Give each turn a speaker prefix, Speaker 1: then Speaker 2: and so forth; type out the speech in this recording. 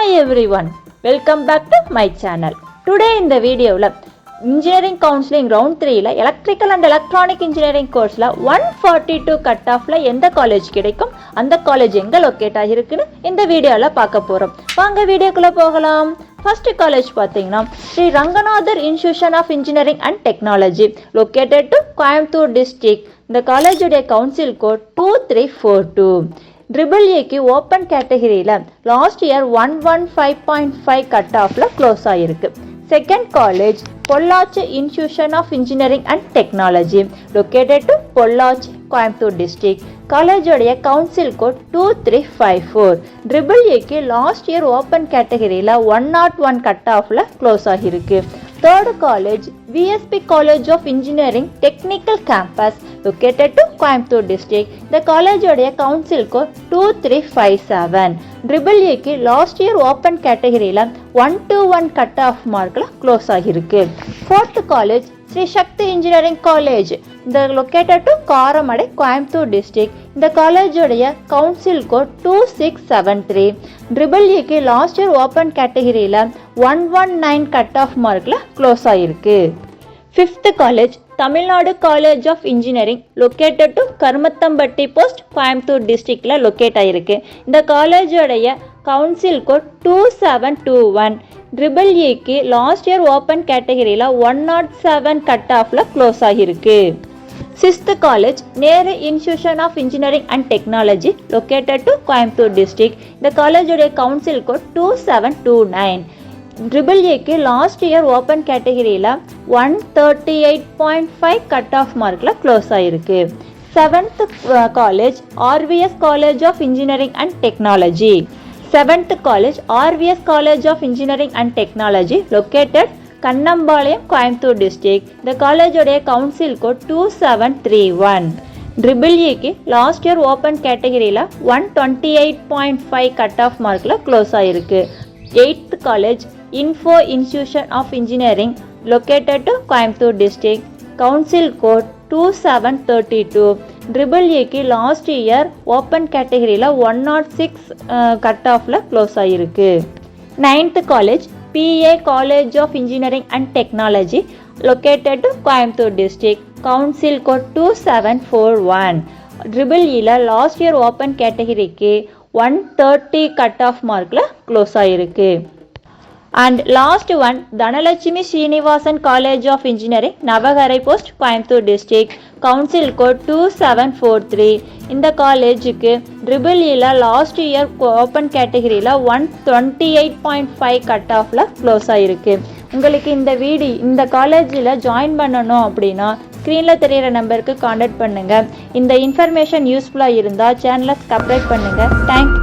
Speaker 1: Hi everyone, welcome back to my channel. Today in the video engineering counseling round 3 electrical and electronic engineering course 142 cut off எந்த college கிடைக்கும் அந்த college எங்க locate ஆகிருக்குன்னு இந்த வீடியோல பார்க்க போறோம். வாங்க வீடியோக்குள்ள போகலாம். First college பாத்தீங்கன்னா Sri Ranganathar institution of engineering and technology located to Coimbatore district. இந்த காலேஜுடைய கவுன்சில் கோட் 2342. EEக்கு ஓப்பன் கேட்டகரியில் லாஸ்ட் இயர் 115.5 கட் ஆஃப்ல க்ளோஸ் ஆகிருக்கு. Second college Pollachi institution of engineering and technology located to Pollachi Coimbatore district. காலேஜோடைய கவுன்சில் கோட் 2354. EEக்கு லாஸ்ட் இயர் ஓப்பன் கேட்டகரியில் 101 கட் ஆஃப்ல க்ளோஸ் ஆகிருக்கு. Third college VSP college of engineering technical campus located to Coimbatore district. இந்த காலேஜோடைய council code 2357. EEக்கு last year open கேட்டகரியில் 121 cut off மார்க்கில் க்ளோஸ் ஆகிருக்கு. Fourth college Sri Sakthi engineering college இந்த located to Karamadai Coimbatore district. இந்த காலேஜோடைய கவுன்சில் கோட் 2673. EEக்கு லாஸ்ட் இயர் ஓப்பன் கேட்டகரியில் 119 கட் ஆஃப் மார்க்கில் க்ளோஸ் ஆகிருக்கு. Fifth college Tamil Nadu college of engineering located to Karumathampatti post Coimbatore டிஸ்ட்ரிக்டில் லொக்கேட் ஆகிருக்கு. இந்த காலேஜோடைய கவுன்சில் கோட் 2721. EEக்கு லாஸ்ட் இயர் ஓப்பன் கேட்டகரியில் 107 கட் ஆஃபில் க்ளோஸ் ஆகிருக்கு. Sixth college Nehru institution of engineering and technology located to Coimbatore district. இந்த காலேஜோடைய கவுன்சில் கோட் 2729. EEக்கு லாஸ்ட் இயர் ஓப்பன் கேட்டகரியில் 138.5 கட் ஆஃப் மார்க்கில் க்ளோஸ் ஆகிருக்கு. Seventh college RVS college of engineering and technology. Seventh college RVS college of engineering and technology located Kannampalayam Coimbatore district. இந்த காலேஜோடைய council code 2731. EEக்கு last year open கேட்டகரியில் 128.5 cut off மார்க்கில் close ஆகிருக்கு. Eighth college info institution of engineering located to Coimbatore district. Council code 2732. EEக்கு last year open கேட்டகரியில் 106 cut ஆஃபில் close ஆகிருக்கு. Ninth college PA college of engineering and technology located to Coimbatore district. Council code 2741. EEயில் last year open கேட்டகரிக்கு 130 cut off மார்க்கில் close ஆகிருக்கு. And last one Dhanalakshmi Srinivasan college of engineering Navakarai post Coimbatore district. Council code 2743. இந்த காலேஜுக்கு EEயில் last year open கேட்டகரியில் 128.5 cut ஆஃபில் close ஆகிருக்கு. உங்களுக்கு இந்த காலேஜில் ஜாயின் பண்ணணும் அப்படின்னா ஸ்க்ரீனில் தெரிகிற நம்பருக்கு காண்டாக்ட் பண்ணுங்கள். இந்த இன்ஃபர்மேஷன் யூஸ்ஃபுல்லாக இருந்தால் சேனலை சப்ஸ்கிரைப் பண்ணுங்கள். தேங்க்யூ.